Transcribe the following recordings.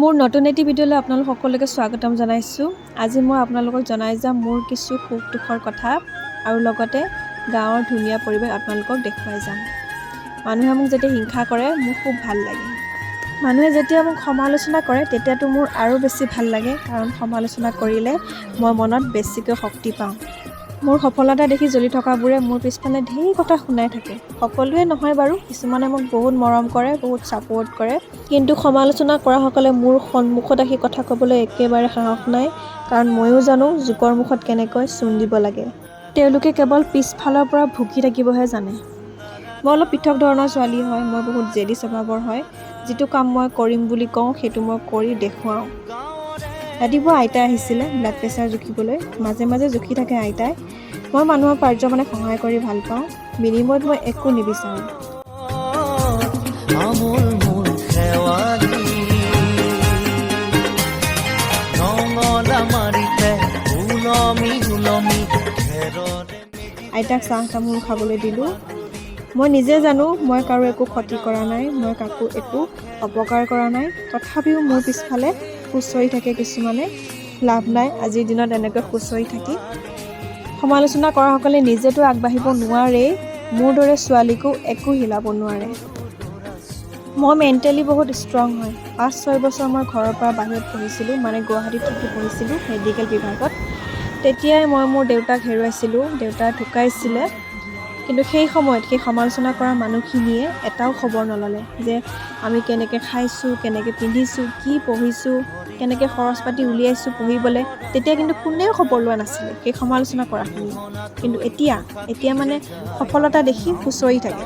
মোৰ নতুন এটি ভিডিঅ'লৈ আপোনালোক সকলোকে স্বাগতম জনাইছোঁ। আজি মই আপোনালোকক জনাই যাম মোৰ কিছু সুখ দুখৰ কথা আৰু লগতে গাঁৱৰ ধুনীয়া পৰিৱেশ আপোনালোকক দেখুৱাই যাম। মানুহে মোক যেতিয়া হিংসা কৰে মোৰ খুব ভাল লাগে। মানুহে যেতিয়া মোক সমালোচনা কৰে তেতিয়াতো মোৰ আৰু বেছি ভাল লাগে, কাৰণ সমালোচনা কৰিলে মই মনত বেছিকৈ শক্তি পাওঁ। মোৰ সফলতা দেখি জ্বলি থকাবোৰে মোৰ পিছফালে ঢেৰ কথা শুনাই থাকে। সকলোৱে নহয় বাৰু, কিছুমানে মোক বহুত মৰম কৰে, বহুত ছাপোৰ্ট কৰে, কিন্তু সমালোচনা কৰাসকলে মোৰ সন্মুখত আহি কথা ক'বলৈ একেবাৰে সাহস নাই, কাৰণ ময়ো জানো জোকৰ মুখত কেনেকৈ চূণ দিব লাগে। তেওঁলোকে কেৱল পিছফালৰ পৰা ভুকি থাকিবহে জানে। মই অলপ পৃথক ধৰণৰ ছোৱালী হয়, মই বহুত জেদী স্বভাৱৰ হয়। যিটো কাম মই কৰিম বুলি কওঁ সেইটো মই কৰি দেখুৱাওঁ। ৰাতিপুৱা আইতা আহিছিলে ব্লাড প্ৰেছাৰ জুখিবলৈ, মাজে মাজে জুখি থাকে আইতাই। মই মানুহক পাৰ্যমানে সহায় কৰি ভাল পাওঁ, বিনিময়ত মই একো নিবিচাৰোঁ। আইতাক চাহ তামোল খাবলৈ দিলোঁ। মই নিজে জানো মই কাৰো একো ক্ষতি কৰা নাই, মই কাকো একো অপকাৰ কৰা নাই, তথাপিও মোৰ পিছফালে খুচৰি থাকে কিছুমানে। লাভ নাই আজিৰ দিনত এনেকৈ খুচৰি থাকি। সমালোচনা কৰাসকলে নিজেতো আগবাঢ়িব নোৱাৰেই, মোৰ দৰে ছোৱালীকো একো হিলাব নোৱাৰে। মই মেণ্টেলি বহুত ষ্ট্ৰং হয়। 5-6 বছৰ মই ঘৰৰ পৰা বাহিৰত পঢ়িছিলোঁ, মানে গুৱাহাটীত থাকি পঢ়িছিলোঁ মেডিকেল বিভাগত। তেতিয়াই মই মোৰ দেউতাক হেৰুৱাইছিলোঁ, দেউতা ঢুকাইছিলে। কিন্তু সেই সময়ত সেই সমালোচনা কৰা মানুহখিনিয়ে এটাও খবৰ নল'লে যে আমি কেনেকৈ খাইছোঁ, কেনেকৈ পিন্ধিছোঁ, কি পঢ়িছোঁ, কেনেকৈ খৰচ পাতি উলিয়াইছোঁ পঢ়িবলৈ। তেতিয়া কিন্তু কোনেও খবৰ লোৱা নাছিলে সেই সমালোচনা কৰাখিনি। কিন্তু এতিয়া মানে সফলতা দেখি খুচৰি থাকে।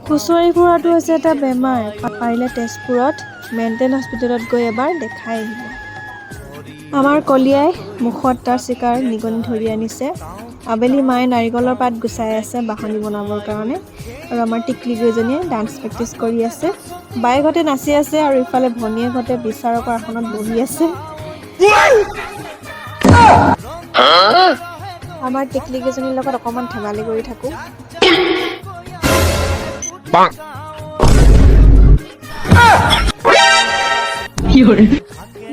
খুচৰি ফুৰাটো হৈছে এটা বেমাৰ। পাৰিলে তেজপুৰত মেণ্টেল হস্পিটেলত গৈ এবাৰ দেখাই আহিব। আমাৰ কলিয়াই মুখত তাৰ চিকাৰ নিগনি ধৰি আনিছে। আবেলি মায়ে নাৰিকলৰ পাত গুচাই আছে বাহনি বনাবৰ কাৰণে, আৰু আমাৰ টিকলি দুজনীয়ে ডান্স প্ৰেক্টিচ কৰি আছে। বাইকহঁতে নাচি আছে আৰু ইফালে ভনীয়েকহঁতে বিচাৰকৰ আসনত বহি আছে। আমাৰ টিকলি কেইজনীৰ লগত অকণমান ধেমালি কৰি থাকোঁ।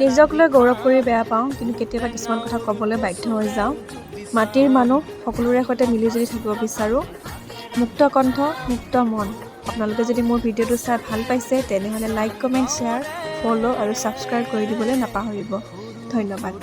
নিজক লৈ গৌৰৱ কৰি বেয়া পাওঁ, কিন্তু কেতিয়াবা কিছুমান কথা ক'বলৈ বাধ্য হৈ যাওঁ। মাটিৰ মানুহ সকলোৰে সৈতে মিলিজুলি থাকিব বিচাৰোঁ। মুক্ত কণ্ঠ, মুক্ত মন। আপোনালোকে যদি মোৰ ভিডিঅ'টো চাই ভাল পাইছে তেনেহ'লে লাইক, কমেণ্ট, শ্বেয়াৰ, ফ'ল' আৰু ছাবস্ক্ৰাইব কৰি দিবলৈ নাপাহৰিব। ধন্যবাদ।